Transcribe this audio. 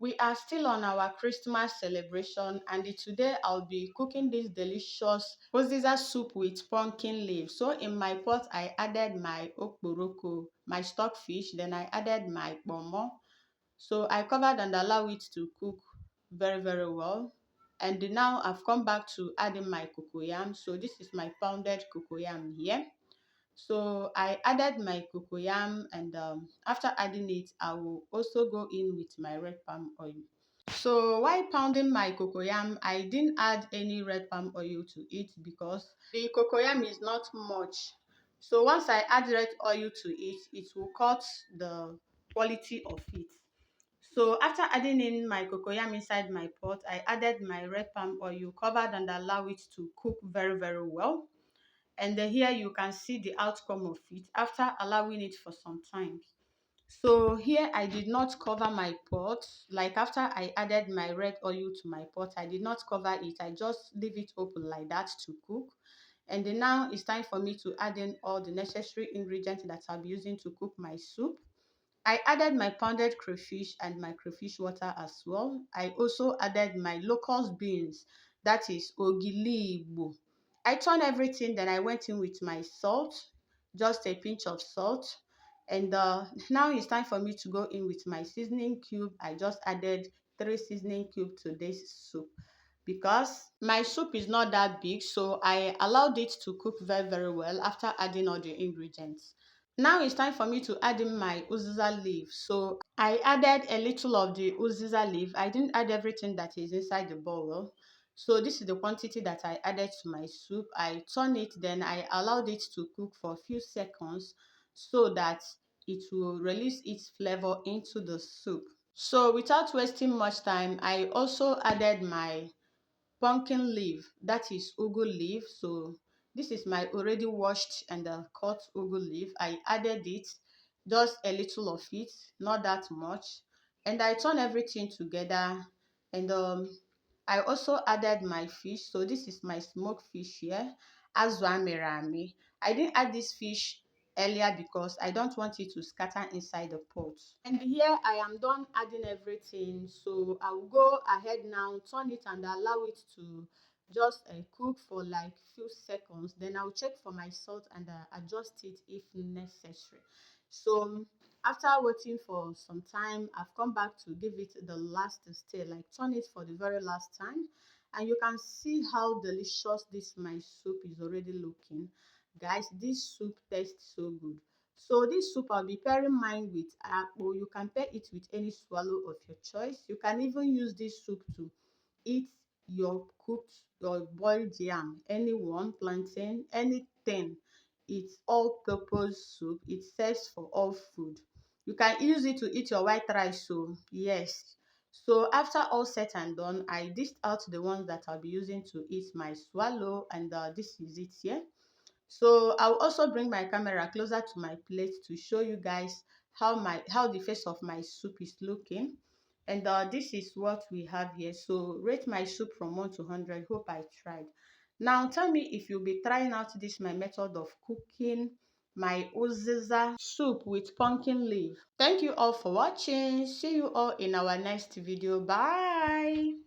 We are still on our Christmas celebration, and today I'll be cooking this delicious Uziza soup with pumpkin leaf. So in my pot, I added my okporoko, my stockfish, then I added my pomo. So I covered and allowed it to cook very, very well. And now I've come back to adding my cocoyam. So this is my pounded cocoyam here. So I added my cocoyam, and after adding it, I will also go in with my red palm oil. So while pounding my cocoyam, I didn't add any red palm oil to it because the cocoyam is not much. So once I add red oil to it, it will cut the quality of it. So after adding in my cocoyam inside my pot, I added my red palm oil, covered and allow it to cook very, very well. And then here you can see the outcome of it after allowing it for some time. So here I did not cover my pot. Like after I added my red oil to my pot, I did not cover it. I just leave it open like that to cook. And then now it's time for me to add in all the necessary ingredients that I'll be using to cook my soup. I added my pounded crayfish and my crayfish water as well. I also added my locust beans, that is ogilibo. I turned everything, then I went in with my salt, just a pinch of salt. And now it's time for me to go in with my seasoning cube. I just added 3 seasoning cubes to this soup because my soup is not that big, so I allowed it to cook very, very well after adding all the ingredients. Now it's time for me to add in my uziza leaf. So I added a little of the uziza leaf. I didn't add everything that is inside the bowl. So this is the quantity that I added to my soup. I turned it, then I allowed it to cook for a few seconds so that it will release its flavor into the soup. So without wasting much time, I also added my pumpkin leaf, that is ugu leaf. So this is my already washed and cut ugu leaf. I added it, just a little of it, not that much, and I turn everything together. And I also added my fish. So this is my smoked fish here, azu amirami. I didn't add this fish earlier because I don't want it to scatter inside the pot. And here I am done adding everything. So I will go ahead now, turn it and allow it to just cook for like few seconds. Then I'll check for my salt and adjust it if necessary. So after waiting for some time, I've come back to give it the last stir, like turn it for the very last time. And you can see how delicious this my soup is already looking. Guys, this soup tastes so good. So this soup I'll be pairing mine with apple. You can pair it with any swallow of your choice. You can even use this soup to eat your boiled yam, anyone, plantain, anything. It's all purpose soup. It serves for all food. You can use it to eat your white rice. So yes. So after all said and done, I dished out the ones that I'll be using to eat my swallow, and this is it here. So I'll also bring my camera closer to my plate to show you guys how the face of my soup is looking. And this is what we have here. So rate my soup from 1 to 100. Hope I tried. Now tell me if you'll be trying out this my method of cooking my uziza soup with pumpkin leaf. Thank you all for watching. See you all in our next video. Bye.